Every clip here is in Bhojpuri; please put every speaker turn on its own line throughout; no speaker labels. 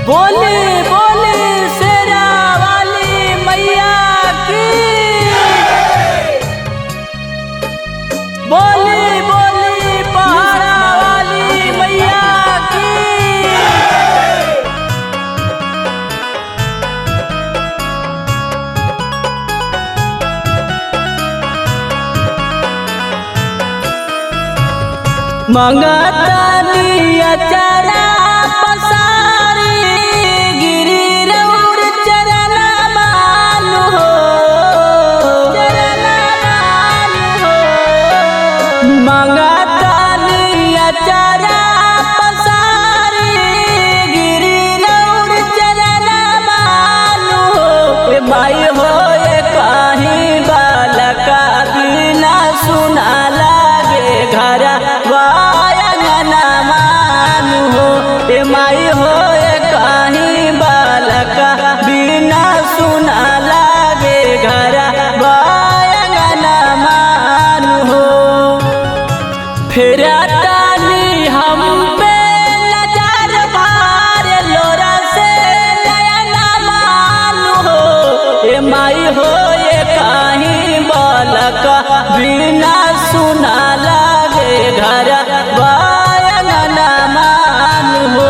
बोली बोली शेरा वाली मैया की। बोली बोली पहाड़ा वाली मैया की। मंगतानी अचरा पसारी गिरी रउर चरण मानु हो, चरण मानु हो। मंगतानी अचरा पसारी गिरी रउर चरण मानु हो। माई हो कहीं बालका बिना सुना लागे घर माई हो कहीं बालका बिना सुना लागे घर बायंगना मान हो। फिर तानी हम पे नजर भार लोरा से नयना मान हो। माई हो कहीं बालका बिना सुना लागे घर बायंगना मान हो।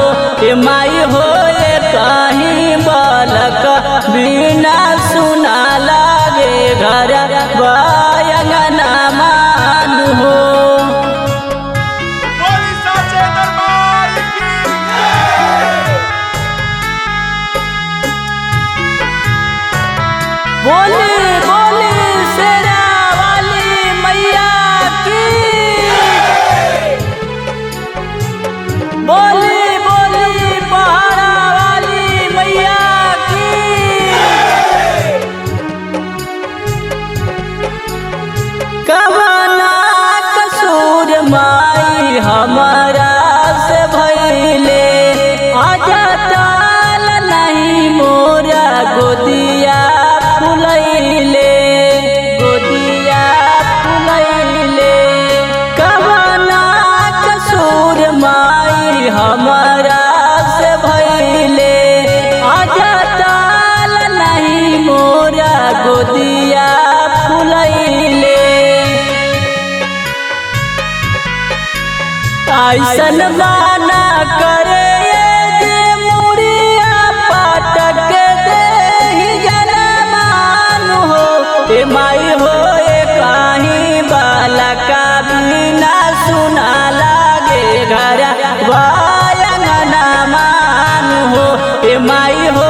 माई हो कहीं बालका बिना सुना लागे घर बायंगना मान हो। बोली बोली शेरा वाली मैया की। बोली बोली पहाड़ा वाली मैया की। कवना कसूर माई हमारा से भइले आजा ताल नहीं मोरा गोदिया फुलैले, गोदिया फुलैले। कवना कसूर माई हमारा से भइले आजा ताल नहीं मोरा गोदिया फुलैले। ऐसन माना करे जे मुड़िया पाटक दे जनमान हो। माई हो कहीं बालका बिना सुना लागे घर बायंगना मान हो। माई हो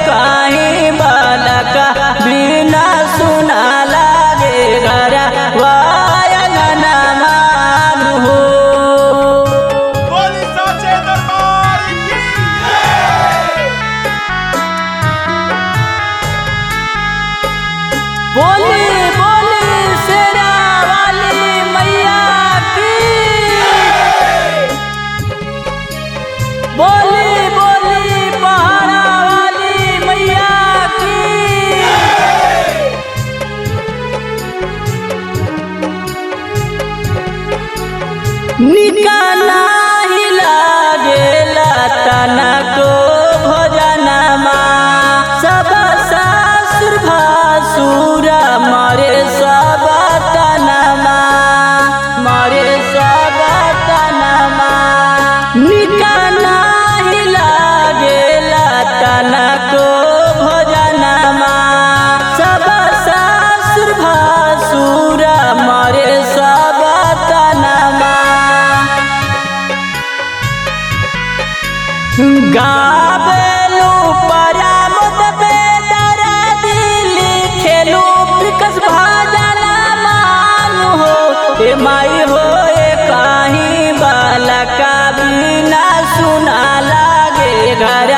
कहीं बालका बिना सुना लागे घर बायंगना मान हो। बोली बोली शेरा वाली मैया की। बोली बोली पहाड़ा वाली मैया की। निकाला ही लागेला तना को भोजनमा सब सासुर भासुर मारे सब तनमा, मारे सब तनमा। निकाला ही लागेला तना को भोजनमा सब सासुर भासुर मारे सब तनमा। गावेलू परामुद बेदरा दिली खेलू विकस भाजना मान हो। माई हो कहीं बालका बिना सुना लागे घर